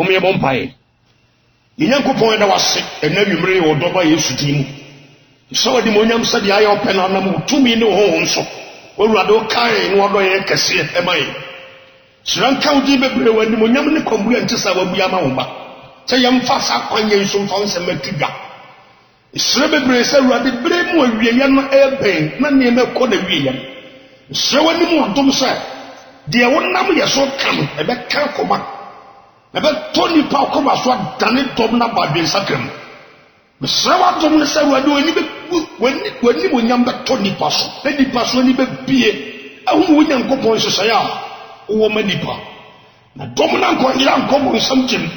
Omo ye bompae. Nyankopon da wase ena nwumre wo doba Yesu dimu. So di monyam se dia ya open na nam tumi ne ho nso. Owurade o kai no odo ye kese e mai. Siran kaudi bebre wani monyam ne kwambu antisa wabua ma wo ba. Se yam fa sa kwanye nso mfa nsem atiga. Sire bebre se Owurade bre mu awie ya no eben na ne me ko na wie ya. Sire wani mu odom se de wonam ye so kam e be kan koma. E be toni pa koma so dane dom na badwen sakram. Sire wa dom ne se Owurade wani be wani monyam be toni pa so. Ne di pa so ni be bie. Ahu wo Nyankopon hyehyɛ ya wo ma nipa. Na dom na nkwanyira nkomo nsam gyem.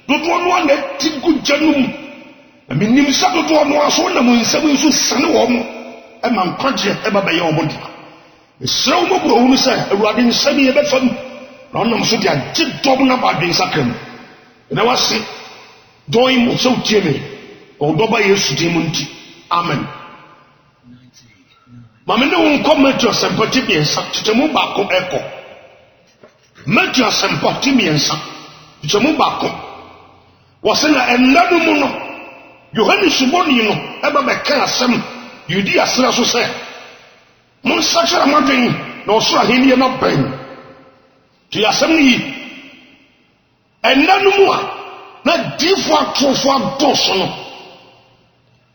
Dodo no na tigu gyanum. Na minim sa dodo no aso na mo nsam nso sane wo mo. E ma nkwaje e ba be ye wo mo dia. Esra wo bro wo se Awurade nsam ye be fam. Na onam so dia gye dom na badwen sakram. Na wase doin mo so tieme. O doba Yesu di munti. Amen. Mama ne won comment your sympathy be ensa tutemu ba ko eko. Make your sympathy be ensa tutemu ba ko. Wase na enadu mu no Yohane suboni no eba be kan asem yudi asra so se mon sakira madwen na osura henie na ben. Ti asem yi enadu mu a na difo atofo adoso no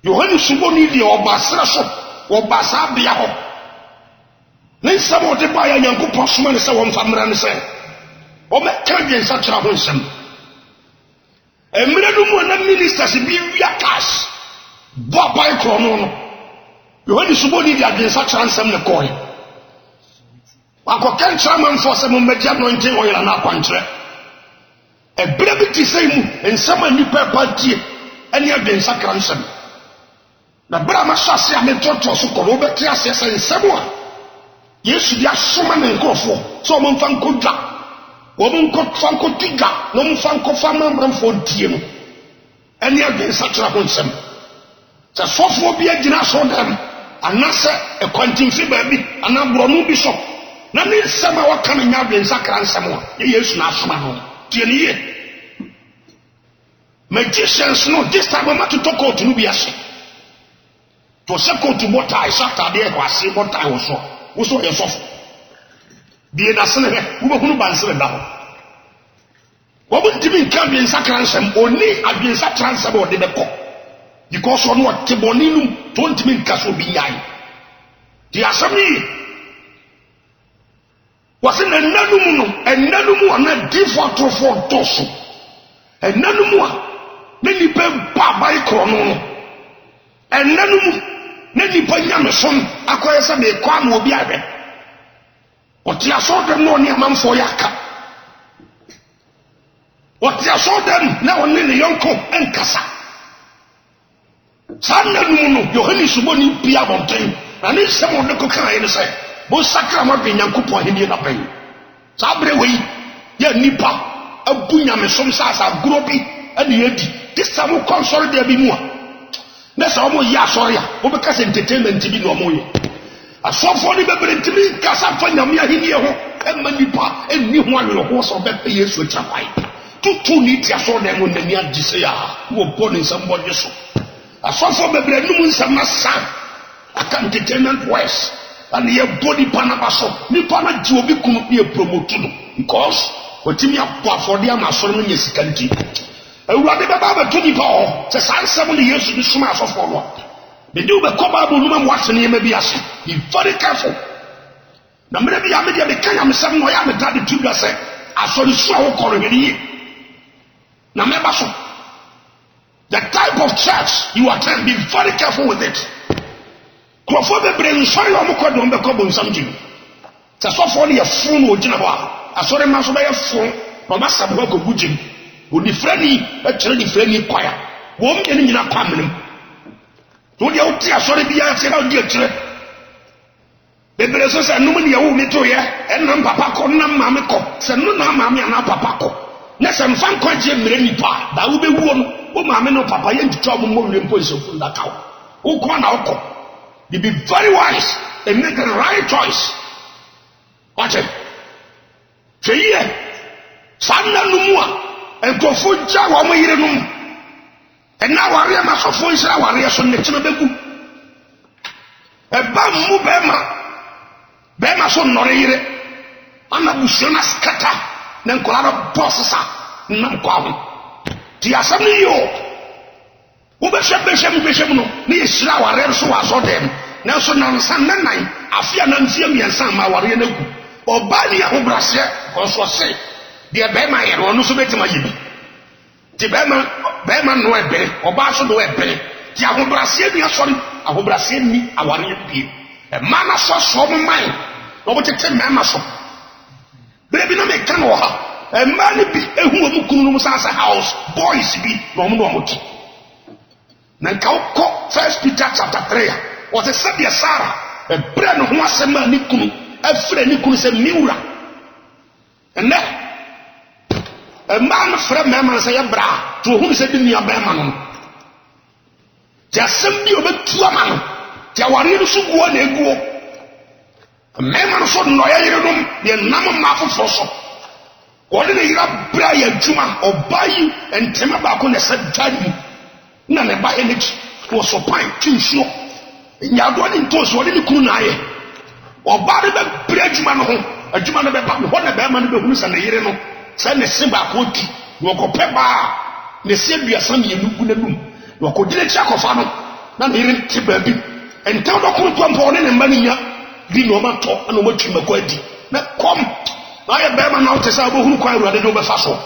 Yohane suboni di oba asra so oba sa bia ho ne nsamo de ba ya Nyankopon soma ne se won famra ne se o me kan bien sakira ho nsem emre no mu na ministers bi wia cash bo boy krono no Yohane suboni di adwen sakira nsem ne koy akokan chairman for se mo media anointing oil na akwantre ebre bi ti sei mu nsem ani papa tie ani adwen sakira nsem na bra ma hyase a metrotro so ko obeti asese nsem a Yesu dia soma ne nkofo so mo mfa nkodwa wo mo nkofo nkotiga no mo mfa nkofa mamramfo die no eni adwen sakira ho nsem sa sofo bi agina so dem anase ekwantimfi ba bi anabrono bi so na ne nsem a waka ne adwen sakira nsem a Yesu na asoma no tie ne ye magicians no this time ma to talk out no bi ase to seko to bota isata de ko ase bota wo so ye sofo die na sene he wo hunu bansere da ho wo bu ntimi nka bi nsakran nsem oni adwen nsakran nsem wo de beko because ono teboni num to ntimi nka so bi nyai di asami wase na nanum no enanum ana difo trofo doso enanum a ne nipa ba bai krono no enanum ne nipa nyame som akoye se me kwa ma obi abe oti aso dem no ne amamfo yaka oti aso dem na woni ne yonko enkasa sananum no Yohane suboni bia bonten na ne semo de ko kan ne se bo sakra ma be Nyankopon henie na ben sabre wi ya nipa abu nyame som sasa grobi ane yedi this time console de bi mu a nessa omo ya sorry a wo be kasa entertainment bi no omo ye asofo ni bebre ntimi kasa fa nyame ahini ho emma nipa enni ho alwo ho so be pe Yesu trapai tutu ni ti aso dem on nani agise ya wo boni nsam bodwe so asofo bebre num nsam na sa aka entertainment wise and ye body panaba so nipa na ji obi kunu e promote no because otimi apo afode ama so no nyesikanti Awurade baba ba to nipa ho se sansem ne Yesu bi soma asofo no be do be ko Bible no ma watene ma bi ase be very careful na mre bi ya me dia be kan am sem no ya me dade tuga se asori so a wo koro hweli na me ba so the type of church you attend be very careful with it krofo be bre nsori o mo kodo be ko bon samji se sofo ne ye fun no ogina ho a asori ma so be ye fun no ba sabo ko bujim oni frani e kire ni frani kwaya wo mye ni nyina kwamnem to dia uti asori bia se na dia kire bebere so se no mu ne wo meto ye enam papa ko nam mame ko se no na mame ana papa ko na se mfan ko je mire nipa da wo be wuo no wo mame no papa ye ntito abo mo we mpo nsofu nda kawo wo ko na wo ko be very wise and make the right choice watch it say sanna no mu a ento nkurɔfo gya wɔn yerenom ɛna awareɛ ma sɔfo nhyira awareɛ so ne kyena bɛgu ɛba mu bɛrima so nnɔre yere ana busua na skata na nkɔla no bɔ sesa nam kɔ ho ti asɛm no yio wobɛhwɛ mu no ne yɛhyira awareɛ so wɔ asɔdɛm nanso nansa nan afia na mfie mmiɛnsa ma awareɛ no agu ɔbaa ne ahobraseɛ kɔnso se deɛ bɛrima yɛ no ɔno so bɛtumi ayɛ bi ti bɛrima no ɛbere ɔbaa so no ɛbere ti ahobraseɛ ni asɔre ahobraseɛ ni awareɛ bie ɛma na so mo man na ɔbɛtete mɛma so beebi na meka no wɔ ha ɛma ne bi ehu wɔ mu kunu no mu sansa house boys bi na ɔmo ti na nka wokɔ 1 Peter chapter 3 a wɔte sɛdeɛ Sara ɛbrɛ no ho asɛm a ne kunu ɛfrɛ ne kunu sɛ miwura ɛnɛ ɛma no frɛ mɛma no sɛ yɛbra a to ohun sɛ de nua bɛrima no te asɛm bi ɔbɛtu ama no te awareɛ no so guo na eguo mɛma no so nnɔyɛ yerenom deɛ nam mma foforɔ so wɔde ne yera brɛ yɛ adwuma ɔbaa yi ntɛma baako na ɛsɛ dwa mu na ne ba n'akyi wɔ so pan twi nsuo nyaadoɔ ne ntoosi wɔde ne kunu na ayɛ ɔbaa no bɛbrɛ adwuma no ho adwuma no bɛba hɔ na bɛrima no bɛhunu sɛ ne yere no sɛ ne se baako atu na ɔkɔpɛ baa ne se aduasa mmienu gu n'anum na ɔkɔgyina akyi akɔfa no na ne yere te baabi ntam dɔkoro pɔmpɔ ɔne ne mma no nya bi na ɔmatɔ na ɔmatwi mmako adi na kɔm na ayɛ bɛrima na wote sɛ wobɛhunu kwan awurade de wobɛfa so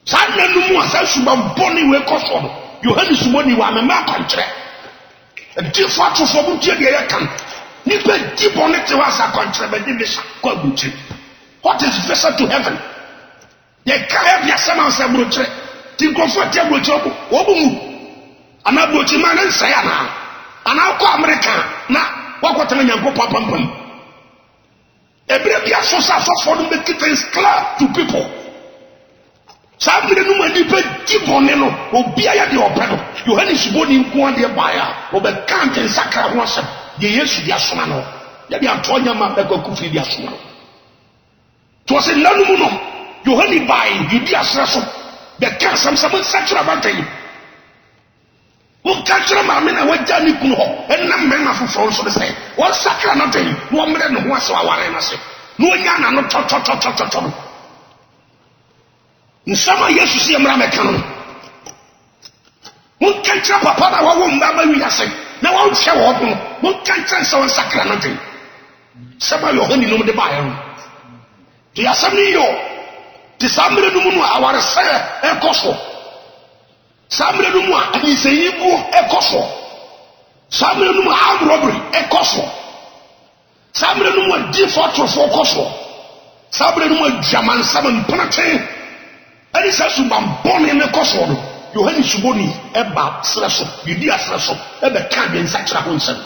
saa nna no mu a saa suban bɔne wei kɔ soɔ no Yohane sumoni wa amema akɔnkyerɛ ɛdifo atofoɔ mu tie deɛ yɛka no nipa di bɔne te hɔ asa akɔnkyerɛ bɛde visa kɔ aburokyire what is visa to heaven yɛka ɛbi asɛm a sɛ aburokyire ti nkurɔfoɔ te aburokyire wɔbɔ mu anaa aburokyire ma ne nsɛe anaa wokɔ Amerika na wakɔtena Nyankopɔn pampam ɛberɛ bi aso sɛ asɔfoɔ no make things clear to people saa mmiri no ma nipa di bɔne no obia yɛ deɛ ɔpɛ no Yohane suboni nko adeɛ baeɛ a ɔbɛka nsakra ho asɛm deɛ Yesu de asoma no yɛde atɔ nyama bɛkɔ kufiri de asoma no to sɛ nna no mu no Yohane bae Yudea serɛ so bɛka asɛm sɛ monsakyerɛ abatani monka kyerɛ maame na wagya ne kunu hɔ ɛnam mmarima foforɔ nso ne sɛ wɔnsakra no atani na wɔmmerɛ ne ho asɛ aware no ase na ɔnya na no tɔtɔtɔtɔtɔ no nsama Yesu si emra meka no mon kantra papa na wawo mba ma wi ase na wa hwe wo ho mon kantra nsa won sakra no den sama Yohane no de ba ya no to yasam ni yo ti samre no mu no aware se ekoso samre no mu a ani se yibu ekoso samre no mu armed robbery ekoso samre no mu di fotrofo ekoso samre no mu jaman saban panaten ani sɛ suban bɔne ne kɔsɔ no Yohane suboni ɛba serɛ so Yudea serɛ so ɛbɛka de nsakyerɛ ho nsɛm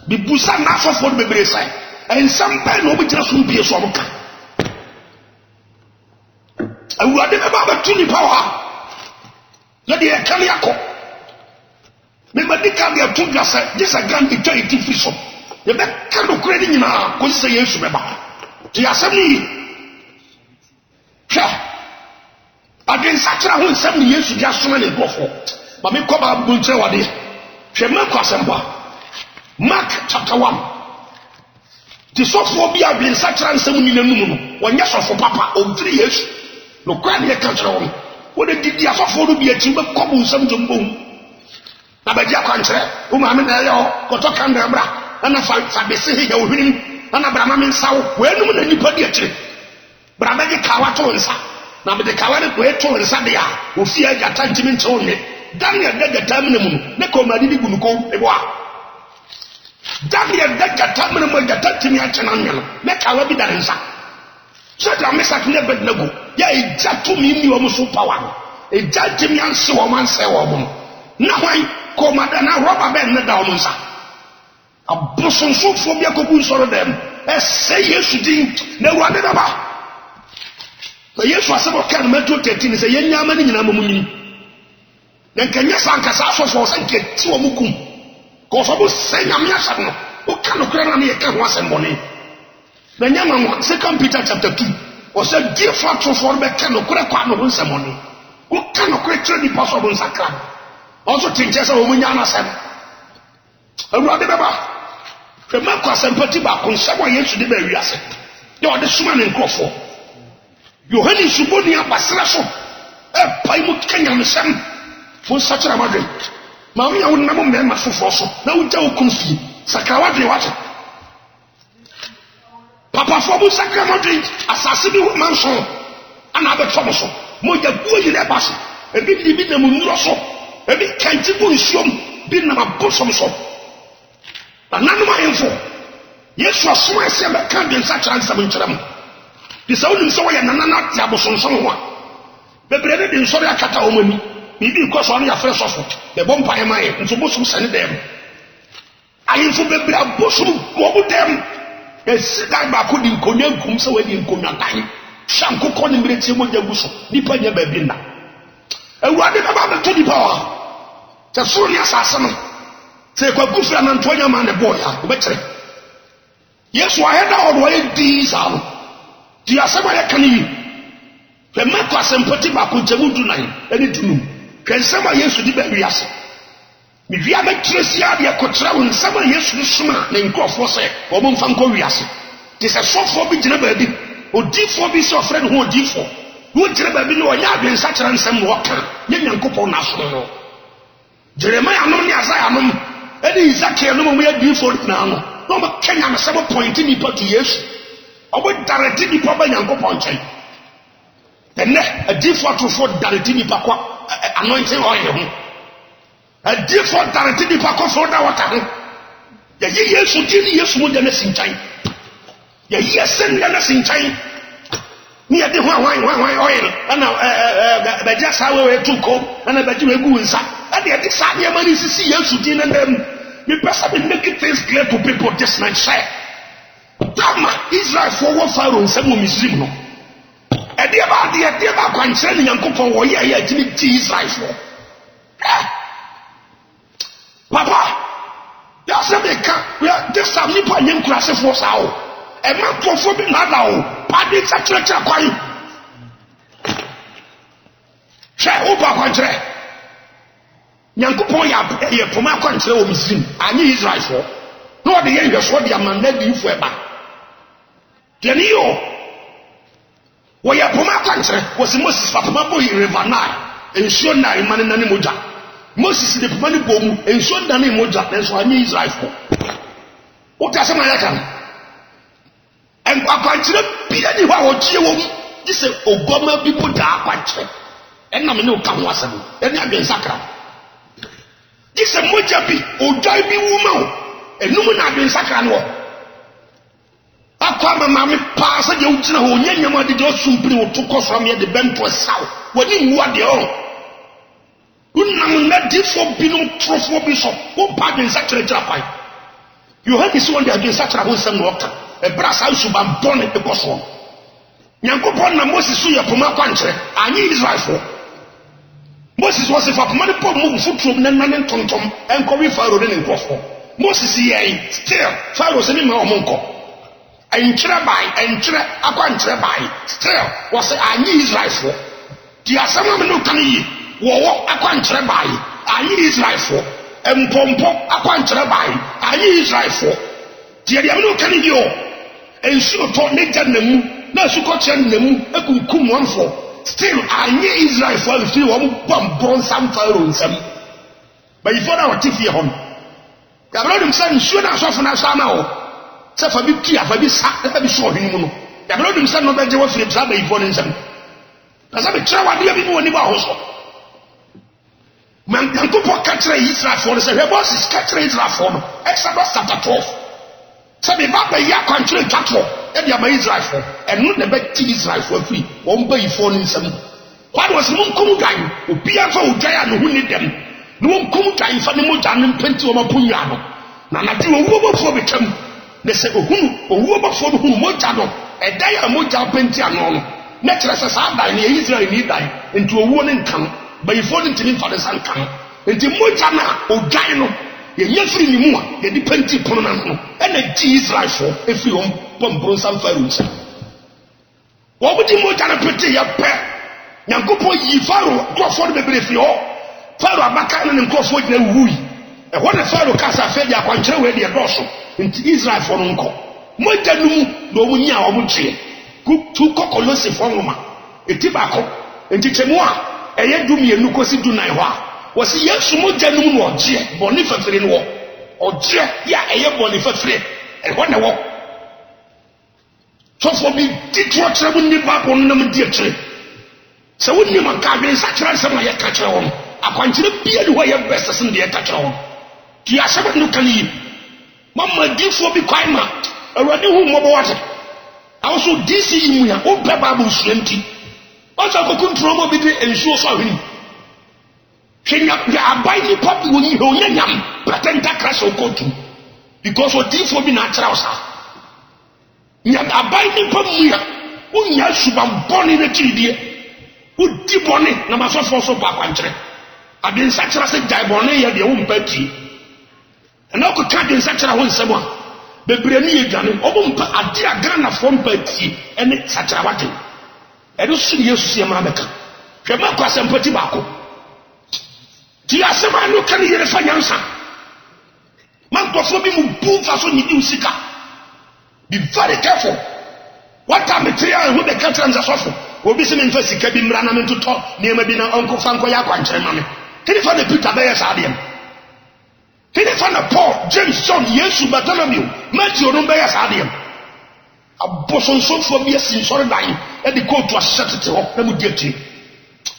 bibusa na asɔfoɔ no bebree sɛ nsɛm bɛn na ɔbɛgyina so mpie so ɔmoka awurade bɛba bɛto nipa hɔ ha yɛde yɛka ne akɔ memadi ka de ato dwa sɛ gye sɛ Ghana twa yɛti firi so yɛbɛka nokorɛ ne nyinaa kɔsi sɛ Yesu bɛba nti asɛm no yi hwɛ adwensakyerɛ ho nsɛm ne Yesu de asoma ne nkurɔfoɔ ma mekɔ Bible nkyerɛ wɔde hwɛ Mark asɛmpa Mark chapter 1 ti sɔfoɔ bi adwensakyerɛ nsɛm ni n'anum no wɔnyɛ sɔfo papa ɔmfiri Yesu nokora ne yɛka kyerɛ wɔn wɔde didi asɔfoɔ no bi akyi bɛkɔ bo nsɛm gyom bɔ mu na bɛgye akwankyerɛ wo maame na ɛyɛ hɔ kɔtɔ kanda bra ana fa bɛse heyɛ wo hwenem ana bra ma me nsa wo wɔanum na nipa di akyire bra bɛgye kawa to nsa na me de kawari ko eto nsa de a ofia agata ntimi nkyɛw ne Daniel de gata mene mu ne ko madi di gunuko ebo a Daniel de gata mene mu gata ntimi akyena nwe no ne kawa bi da nsa so da mesak ne bed nago ya egya to mi ni o so power no egya ntimi anse wo man sɛ wo mo na hwan ko mada na roba ben ne da wo nsa abosonsofo bi akobu nsoro dem ɛsɛ Yesu din na Awurade da ba na Yesu asɛm ɔka no Matthew 13 sɛ yɛnya ama ne nyinaa ma mu nyini na nkanyɛ sa nkasa asɔfoɔ sɛ nkɛti wɔ mu kum kɔsɔ bo sɛ nyame asɛm no woka no kora na ne yɛka ho asɛm bɔne na nyama 2 Peter chapter 2 ɔsɛ difo atofoɔ no bɛka no kora kwa no ho nsɛm bɔne What kind of creature the possible sakra? Also think as a woman yana sam. A rather baba. Remember sympathy back on someone yesterday very asset. You are the suman in Crawford. You had in Subonia Basraso. A Paimut Kenyan Sam for such a madrid. Mammy, I would never remember for Fosso. Now tell Kunfi. Sakawati water. Papa Fobu Sacramadri, Assassini Manson, another Thomason, Moya Boy in a bass, a bit living a Munroso, a bit cantibu in Sium, been a bosom so. And none of my info. Yes, you are so I say, I can't be such an answer in Chram. This only so I am not Yaboson someone. The bread in Soria Cata Omani, maybe because only a fresh offer, the bonfire mine, and so bosom send them. I am for the bosom, go with them. Yes, that I couldn't come so in Kunatan. Shanko calling me to Mojabuso, Nippanya Babina. And what about the 20 power? The Sonia Assassin. Say, Kwakufa and Antonia man, the boy, better. Yes, why had our way these are the Asama can you? The Maka sympathy back with Jamudu, and it knew. Can someone else to the baby asset? If you have a Tresia, you could travel in some years to Suma, named Crawford, or Monfanco Rias. Tis a soft for me, baby, or deep for me, so friend who deep for. Would never be no yard in such an some walker, young couple national. Jeremiah, no, as I am, and exactly no way deep for it now. No, but can I have a point in the 40 years? I would directly be proper young couple. Then a deep for to afford directly Paqua anointing oil. A different directed the pack of water. The years who did years more than a sing time. The years send than a sing time. Near the wine oil, and now, just how we took home, and I bet you a good inside. And the decided your money to see years who did and them. We must have been making things clear to people this night. Tama Israel for one fire on some museum. And the about concerning Uncle for what I didn't Israel for. Papa, that's a big car. We are just a nipper name class for sao. A man for me now. Paddy such a coin. Share over country. Yankupo ya Puma country or Muslim. I need Israel for. No, the end of what the man led you for a back. Genio. Where ya Puma country was the most Fatamapo River Nile. And sure now, man in Animuja. Moses the money bomb and so done in Moja, that's why I need Israel for. What does a man? And I consider Piani Wachi, this is Obama people that and I'm no come was and I've been sacred. This is a Mojabi, Ojaibi woman, and no one have been sacred. I come and mammy pass a young who Yamadi just simply took us from here the bend to a south when you want the own. Not different being trophy bishop, what part in such a trap. You heard this one, they have been such a wholesome water, a brass house to ban born at the Boswell. Yankopon and Moses Suya from our country, I need Israel for. Moses was a money for move foot from Nanan Tontom and Corey Pharaoh in Boswell. Moses, yea, still, Pharaoh's in my monko. And Trebai and Trebai, still was I need Israel for. The Asama no can War aquantre by, I need Israel for, and Pompo aquantre by, I need Israel for. Tiano can you, and so to make them, no succotion them, a cum one for. Still, I need Israel for the few bomb some fire on some. But before our TV home, the Lord himself should not soften us now. So for me, clear for this, let me show him. The Lord himself not better what Philip's have before him. As I be trying to be more in our house. Man, go for catching Israel for the boss is catching Israel for Exodus chapter 12. So the Bible ya country cattle, and ya Israel for, and not the best Israel for free, one bay for in some. What was Munkum Gang, who Piazza Giant who need them? No one come time for the Mojan and plenty of Punyano. Nana do a woman for them. They say, oh, woman for whom Mojano, a day a Moja Pentiano. Naturally, as I die, Israel need die into a warning camp. But if only to me for the sun come, and the Mojana or Gino, you never need more, you depend upon and a cheese rifle if you want some fires. What would you Mojana put your pair? nyankopo yi faro krofo de bebre ho faro abaka ne krofo de wuyi e ho ne faro kasa fe dia kwankyere we de doso nti Israel fo no nko mojanum no mu nya o mu tue tu kokolosi fo nwoma eti bako nti temu a eye dumienu kosi dunan ho a wo se Yesu mojanum no oje boni fafere no oje ya eye boni fafere e ho ne wo so for me titro kyerɛ mu ni babo nam die kyerɛ sɛ wonni man ka adwen sa kyerɛ sɛ ma yɛ ka kyerɛ wɔn akwankyerɛ bia de hɔ yɛ best sɛ de yɛ ka kyerɛ wɔn ki asɛm no kan yi mama difo bi kwai ma awurade hu mmɔbɔ wate also this yi mu ya o pɛ babo suanti ɔsɛ kokuntro mo bi de ensuo so ahwini hwenya abai ni papi woni ho nyanyam patenta kraso kotu because o difo bi na kyerɛ osa nya abai ni pamu ya unya suban boni na tidie udi boni na masofo so pa kwankyere adin sakyera se jai boni ya de wo mpati na ko ka din sakyera ho nsem a bebre ni yedwane obo mpa ade agara na fo mpati ene sakyera wate eno su Yesu ye ma beka hwe ma kwa sempati bako ti asema no kan yere fa nyansa man tofo bi mu bu fa so nyidi usika. Be very careful. What time material who the country and the sofa will be seen in first cabin running to talk near maybe now Uncle Franco Yaquanche mammy. He found the Peter Bayers Adium. He found a Paul, James, John, Yesu, Bartholomew, Matthew, Bayers Adium. A bosom so for me as in sorry dying, and the court was set to up, let me get you.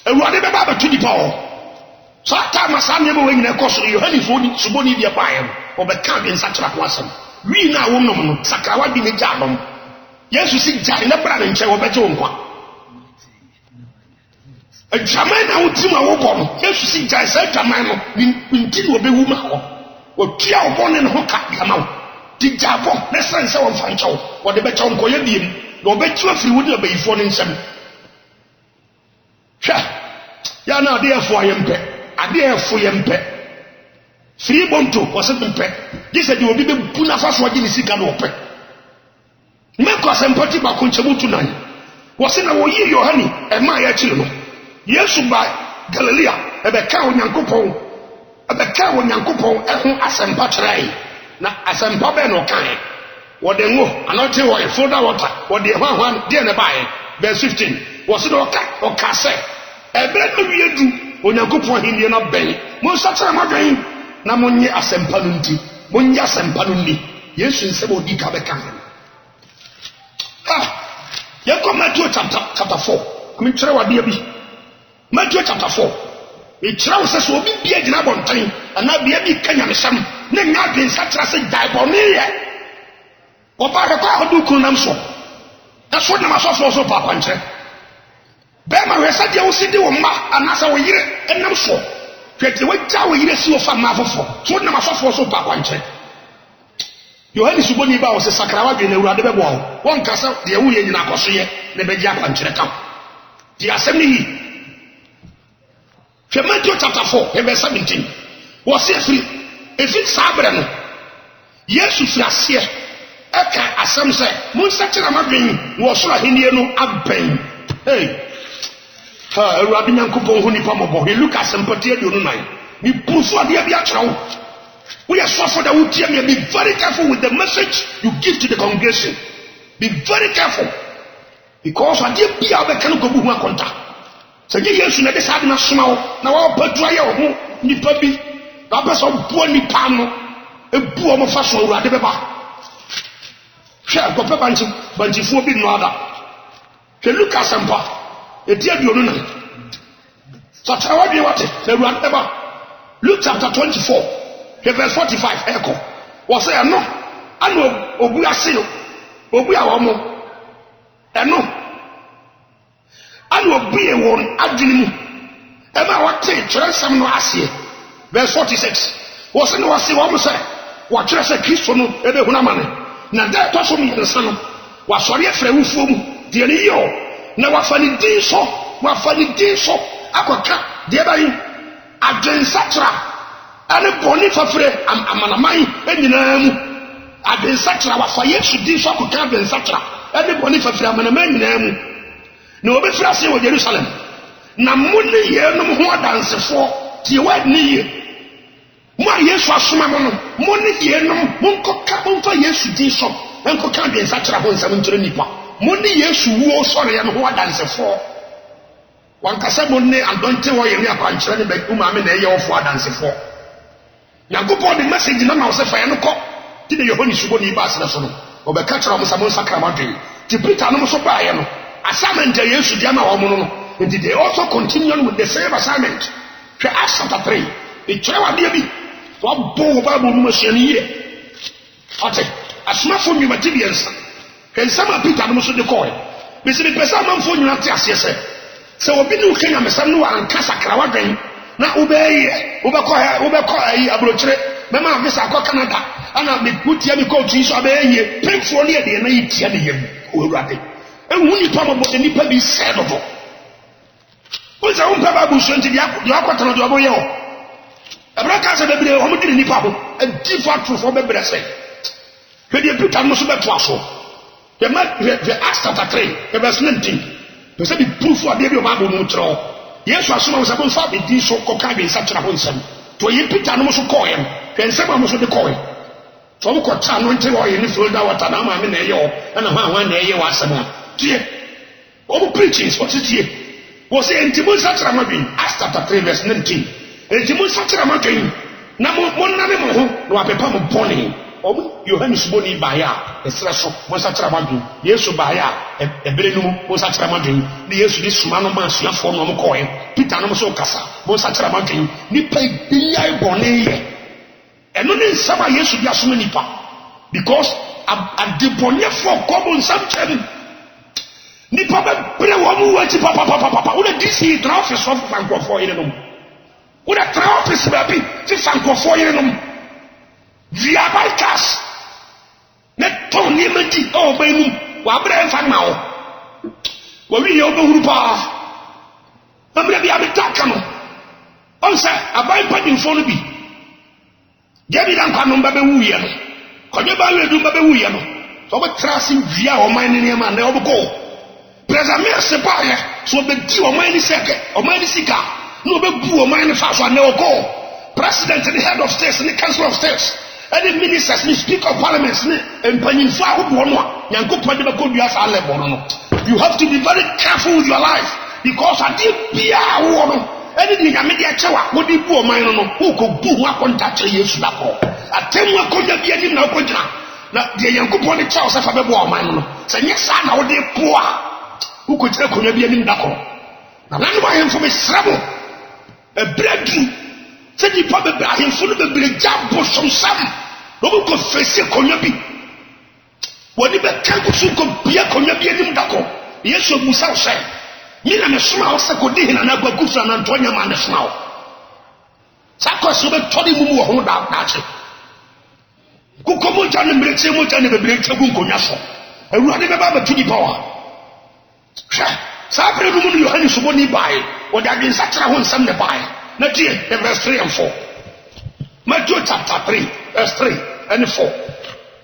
And what ever Baba to the power. So I time my son never wing a cost you, honey, Suboni, the buyer, or the camp in such a person. We na wo no sakrawa bi ne jadom Yesu si jai na bra ne nche wo beje nkwa adwaman na wo tim a wo bo no Yesu si jai sa adwaman no nti wo be wu ma ho wo tua wo bo ne ho ka kama wo di jabo na sense wo mfa nche wo de beche nko ye biem na wo betu afiri wo de bayifo ne nsem hwa ya na ade efo ayempe ade efo yempe free bonto was it pet this said you will be puna fast wa gini sika no pe make us empathy ba konchebutu nan was na wo yi Yohani e ma ya chire no Yesu ba Galilea e be ka onyankopon e ho asempa trai na asempa be no kan wo de ngo anote wo e soda water wo de hwan de ne bae verse 15 was no o ka se e bre no wiedu onyankopon hindie na ben mo sacha madwen na monye asempa no nti monye asempa no ni Yesu nsem odi ka be kan ya ko Matthew chapter 4 mi kire wade bi Matthew chapter 4 e kire wo se so obi bia gina bontan ana bia bi kanya me sam na nya den satra se dai bo ne ye o ba ka ko du kun nam so da so na masofo so pa kwanche be ma we sa dia wo sidi wo ma anasa wo yire enam so kwete wagya wo yire si wo fa ma fofo so na masofo so pa kwanche Yohani suboni ba wo se sakrawa dwe na urade bebo wo won kasa de wo ye nyina koso ye na be gya kwanche kam di asem ni Matthew chapter 4 verse 17 wo se free sabre no Yesu fi ase eka asem se mun sakira madwen wo so ahenie no aben Urade nyankopon ho nipa mobo he look at sympathy do no nan ni puso ade bia kyerɛw we are so for that we tear me be very careful with the message you give to the congregation be very careful because ade bia be kan ko bu hu akonta sɛ ye Yesu na de sa de na soma wo na wa padua ye ho nipa bi na ba so bo nipa no ebu o mo fa so Urade beba hwɛ ko pe banchifuo bi no ada hwɛ look at sampa eti aduonu na so trawa bi wate na Urade beba Luke chapter 24 verse 45 echo was say no anu obu ase no obu a wo mo eno anu obu e won adwene mu e ma wate kyerɛsɛm no ase verse 46 was no wase wo mo say wa kyerɛsɛ Kristo no ebe huna mane na da to so mi nsa no wa sɔre afrɛ wufuo mu de ne yo na wa fa ni din so akoka de ba yi adwensatra ane boni fafre amanaman enyina mu adwensatra wa fa Yesu din so akoka adwensatra ane boni fafre amanaman enyina mu na obefra se wo Jerusalem na mo ne yenom ho adansefo tie wa ne ye mo a Yesu asoma mo no mo ne yenom mo nkoka mo fa Yesu din so nkoka de nsakira ho nsam nkyere nipa mo ne Yesu wo sɔre ya no ho adansefo wankasa mo ne adonte wo ye ne akwankyere ne ba umame na ye wo fo adansefo Nyankopɔn de message na na wo se fa ye no kɔ ti de Yohane subo ni ba asena so no obeka kyerɛ mo sa mo nsakira ma dwen ti Peter no mo so ba ye no assignment Yesu dia na wo mo no and they also continue with the same assignment. Acts chapter 3. The child of David. What bow Bible machine here? Okay. As much for me materials. And some of Peter must do the coin. Mister the person man for you not yes, yes. So we no Kenya me some no and kasa krawagan. Na obey Ubeko abrochre. Mama Miss Akwa Canada. And me put ya me coach so obey pray for near the night ya the urade. And when you come about the nipa be said of Who's a papa bush until the aquaton of the Oboyo? A broadcast of the video, how much did nipa a different truth for the blessing. When you put on Musuba Twasso, the Acts chapter 3, verse 19. The same proof for the Bible Mutro. Yes, was someone was about to be this so cocaine in such a Hunson. To you put on Musu coin, then someone was the coin. So we got time until I in the field out and I'm in a year, and I'm 1 year was some. Dear, all preachings, what's it here? Was it Intimus Satramabin, Acts chapter 3, verse 19. Intimus Satramabin, Namo Monamo, no Apepam Pony, or Johannes Boni Baya, a Strasso, Mosatramabin, Yesu Baya, a Brenu, Mosatramabin, the Yesu this Manomas, your form of coin, Peter Nomoso Casa, Mosatramabin, Nipa Bia Bone, and only Sama Yesu Yasumanipa, because I'm the Bonia for common subject. Nipa be wo wati papa wo na disi traffic so fankofo yerenom wo na traffic ba bi ti fankofo yerenom via bypass na to ni medi o ba nu wa bra enfa na wo wi ye obehuru pa amra bi abetaka no on say abai padinfo no bi gebi dan kwanom ba be wuye no konye ba we du ba be wuye no so be tracing via o man ni ma na obeko President Sepaye, so be deal many second, or many sika, no be boo or many fast or never go. President and the head of states and the council of states, and the ministers, the speaker of parliaments, and Panin Fah, you have to be very careful with your life because I did be a woman. Anything I made a chawa, what did poor man who could boo up on touch a years back? I tell you, could you be a dinner? Now, the young couple of Charles of a boy, man, say, yes, I know they poor. Who could tell you be a Nindako? Now, I know him from a trouble, a breakthrough. Said he probably brought him full of the big jump for some sum. No one could face a Konyabi. What if a campus could be a Konyabi and Nindako? Yes, you must have said. Mina me smile, Sakodi, and I go good for Antonia man the smile. Sakos over Toddy Mumu hold out that. Kukomo Jan and Brexemo and the Break Tagunyaso. And running about to the power. Sabre no mu Yohane so boni bae o da den sakra ho nsam ne bae na die verse 3 and 4 Matthew chapter 3 verse 3 and 4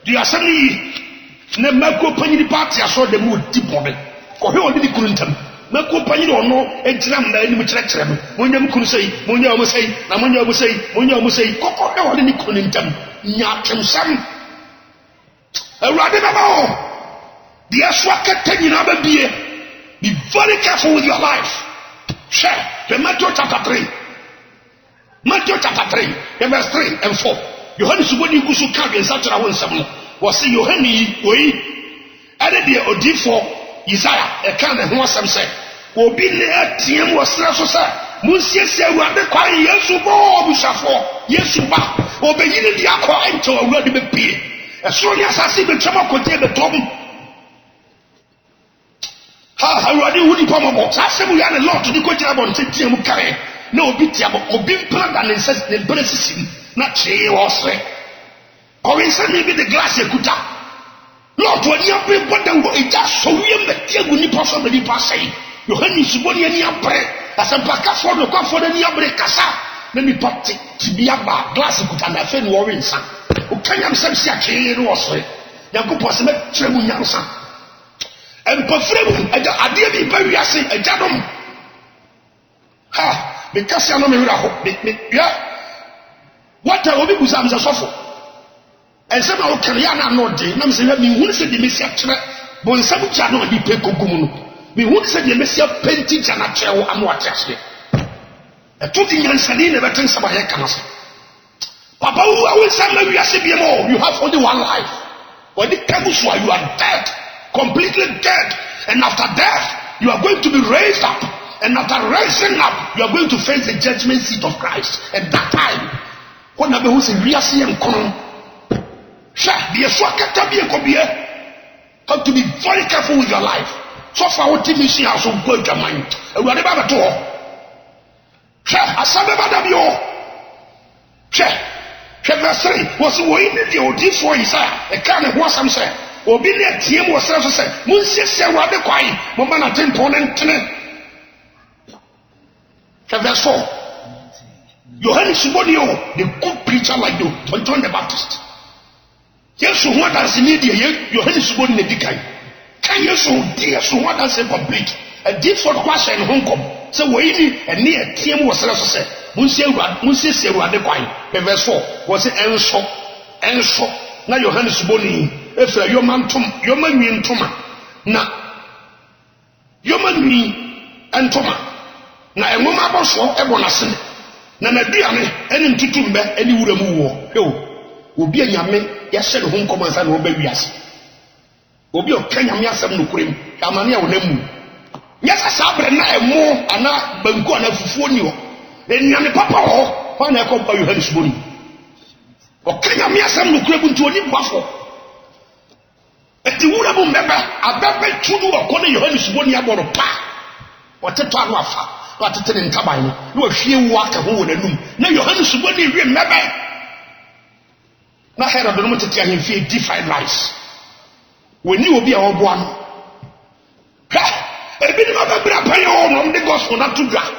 the assembly ne mako panyi party aso de mu di bobe ko he oni di kuruntam mako panyi ono egiram na ani kire kire no monyam kunu sei monyam mo sei na monyam mo sei kokko he oni di kuruntam nya twemsam awurade baba o the aswaka tanyina ba bie. Be very careful with your life. Share the Matthew chapter 3. Matthew chapter 3, verse 3 and 4. Yohane suboni gusu kan den satira won sam no. Wo se Yohane oyi ade de odi for Isaiah e kan ne ho asem se. Obi ne atiem wo sra so se. Munsiesie awurade kwan Yesu bo busafo. Yesu ba obeyi ne dia kwa ento awurade be pie. E so ni asase be twama kote be tom. Ha awurade wudi pomobo sase mu ya ne lot ni ko jira bon tetie mu kare na obi tiabo obi mpanda ne nse ne beresisi na chee wo sre ko wi se ni bi the glass ekuta lot wani abre boda wo eja so wi mbetie gu ni poso be ni pasai Yohane suboni ani abre asempa ka fo do kwa fo de ni abre kasa na ni pati tibia ba glass ekuta na fe ni wo wi nsa o kanyam sem si akye no wo sre yankopɔ se me tremu nyansa and perform ade bi ba wiase agadom Ha, because you know me yeah. What I will be Busam Sofo. And some of Kariana no day, Nam say, me who said the Messia, but some channel be Pekogunu. Me who said the Messia Penti Janachel and what actually. A talking young Salina never turns about your cancer. Papa, who I will send you a CBMO, you have only one life. When it comes to you are dead, completely dead, and after death, you are going to be raised up, and after raising up, you are going to face the judgment seat of Christ. At that time, when I was in Riasi and Konon, have to be very careful with your life. So far, what you see how so good your mind. And whatever at all. I said about verse 3 was waiting the old for Isaiah, a kind of what some say. Or be near Tim was self said, Monsieur Sarah quiet, Momana Timponen. Verse 4. Johannes Subonio, the good preacher like you, John the Baptist. Yes, so what does he need here? Johannes Subonio Dikai. Can you so dear, so what does it complete? A deep for question in Hong Kong. So waiting and near Tim was self said. Monsieur Sarah the quiet. Verse 4 was it Enso. Now Johannes Suboni, if your man mean Toma. Now your man mean and Toma. Now a woman was for everyone asleep. Nana Diane, any tutumbe, any would move. Will be a yame, yes, said home commands and will be us. Will be a Kenya Miasam Nukurim, Yamania will name. Yes, I saw a more and not Banguana Fufonio. Then Yami Papa, when I come by your hands, Bunny. Or Kenya Miasam Nukurim to a new buffalo. At the Woodable member, I bet to do a corner your hands, Bunny about a pa. What a time of but to tell in Tabine, you are few walk a hole in the room. Now your hands will be remember. Not head of the moment to tell him feed defied lies. When you will be our one. Ha! A bit of a brapay on the gospel not to drop.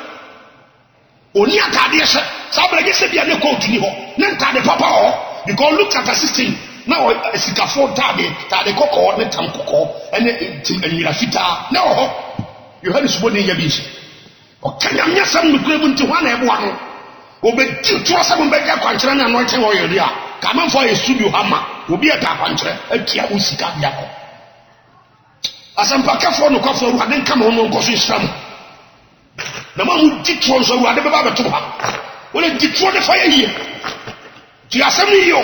Only a Tadias, Sabra gets to be a call to you. Nanta the papa, because look at the 16. Now I see a 4 target, Tadeko, and Tamco, and Mirafita. No, you heard this one in your beach. Or can you get some equivalent to one everyone? Will be to some beggar country and anointing oil there. Come on for a studio hammer, will be a carpenter, a Kiausika Yako. As I'm back for no coffee, and then come on, coffee strum. The man who did throw so whatever to her. Will it did the fire here? To assembly you.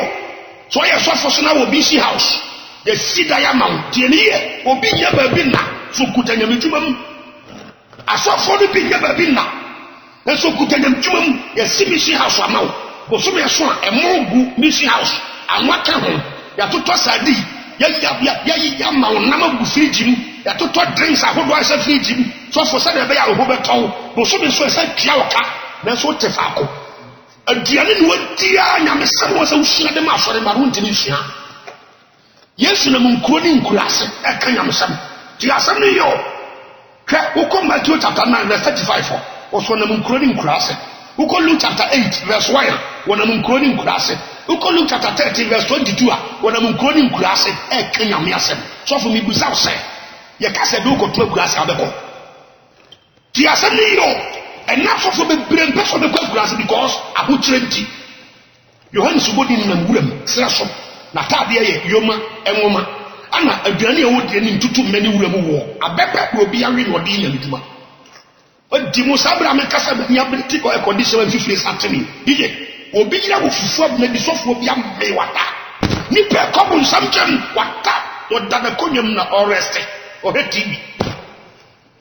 So I saw for now will be see house. The Sidaya Mount, Tiania, will be never been now. So good and you I saw for the big Babina. And so good and Jum, a Simishi house or now. But so a more missing house. And what can ya to toss a D. Yamma, Nama Fiji, ya to talk drinks. I would rise a Fiji. So for Saturday, I will be told. But so said Kiawaka. That's what the Fako. A Dianin would dear, and son was a share the master in Maroon Tunisia. Yes, in a Munkunin class, a Kanyamsam. Tiasami yo. Who come Matthew chapter 9 verse 35 was when I'm quoting class. Who call Luke chapter 8 verse 1 when I'm quoting class. Who call Luke chapter 30 verse 22 when I'm quoting class. Kenya Miasem. So for me, Busau say, you can't say, do go to grass. Tiasami yo, and not for the brain person of the grass because I would train tea. Johannes Subodin and William Slash, Natalia, Yoma, and Woman. Anna a journey would get too many war. A better will be a real or deal in Juma. But Dimosabra make us a condition of 50 happening. He will be able to swap maybe soft will be a water. Nipper couple something what that or that a conium or rested or a TV.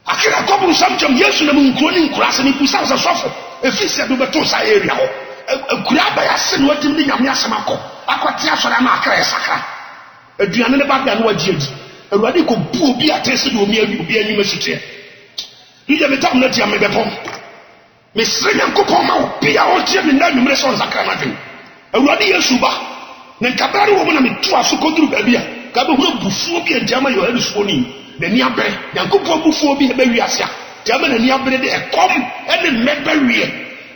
I can a couple something yes, and I'm cloning grass and it was a soft. If he said to the Tosa area, a grab by a sin what in the Yamasamako. Aquatia Sacra. A Diana Bagan was judged. A radical boo be attested to me, you be a university. You have a time that you are made upon. Miss Renan Copoma, be our team in that numerous on Zakranavi. A radical suba. Then Cabari woman and two so go through Babia. Gabu Buffo and Jama, your eldest phony. The near bed, Yankupo Buffo be a baby asia. German and near bed, a come and then met by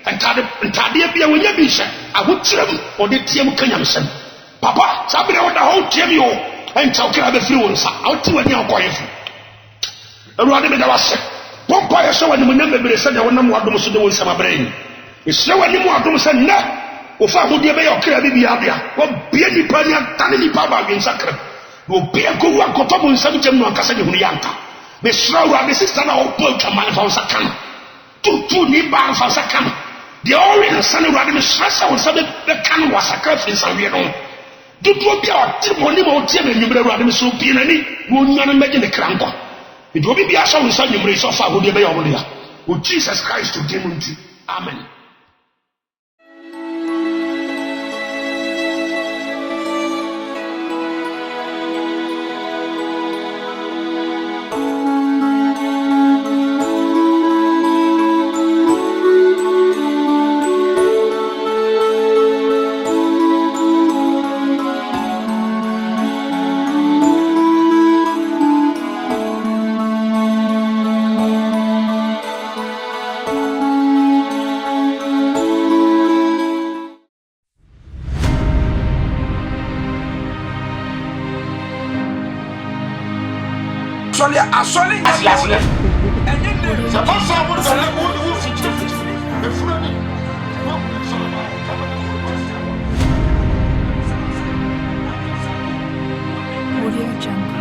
and Tadia be a winner. I would tell them or the TM Kanyamson. Papa, somebody on the whole team you and talking about the fluence. I'll do a new coin. A rather than I was Pompa ya sawa ni munyame bere sɛ na wonam wadom so de won sama brain. Esɛ wani mu adom sɛ na wo fa modie be yokra bibia bia. Wo bie nipa ni atane nipa ba wen sakra. Wo bie ko wa kofa mo nsam gyem no ankasa ne hunu yanka. Me sra wo ade sister na wo po atwaman fa sakana. Tutu ni ba fa sakana. The orange son of Radam Stress on Sunday, the can was a curfew in San Diego. Do be our Timony or Tim and you better Radam so pianini, won't not imagine the cramper. It will be a song with some embrace of our would be over there. With Jesus Christ to Timothy. Amen. Asole asole enye se boso wo de le wo fiti e fura ni Audio Jungle.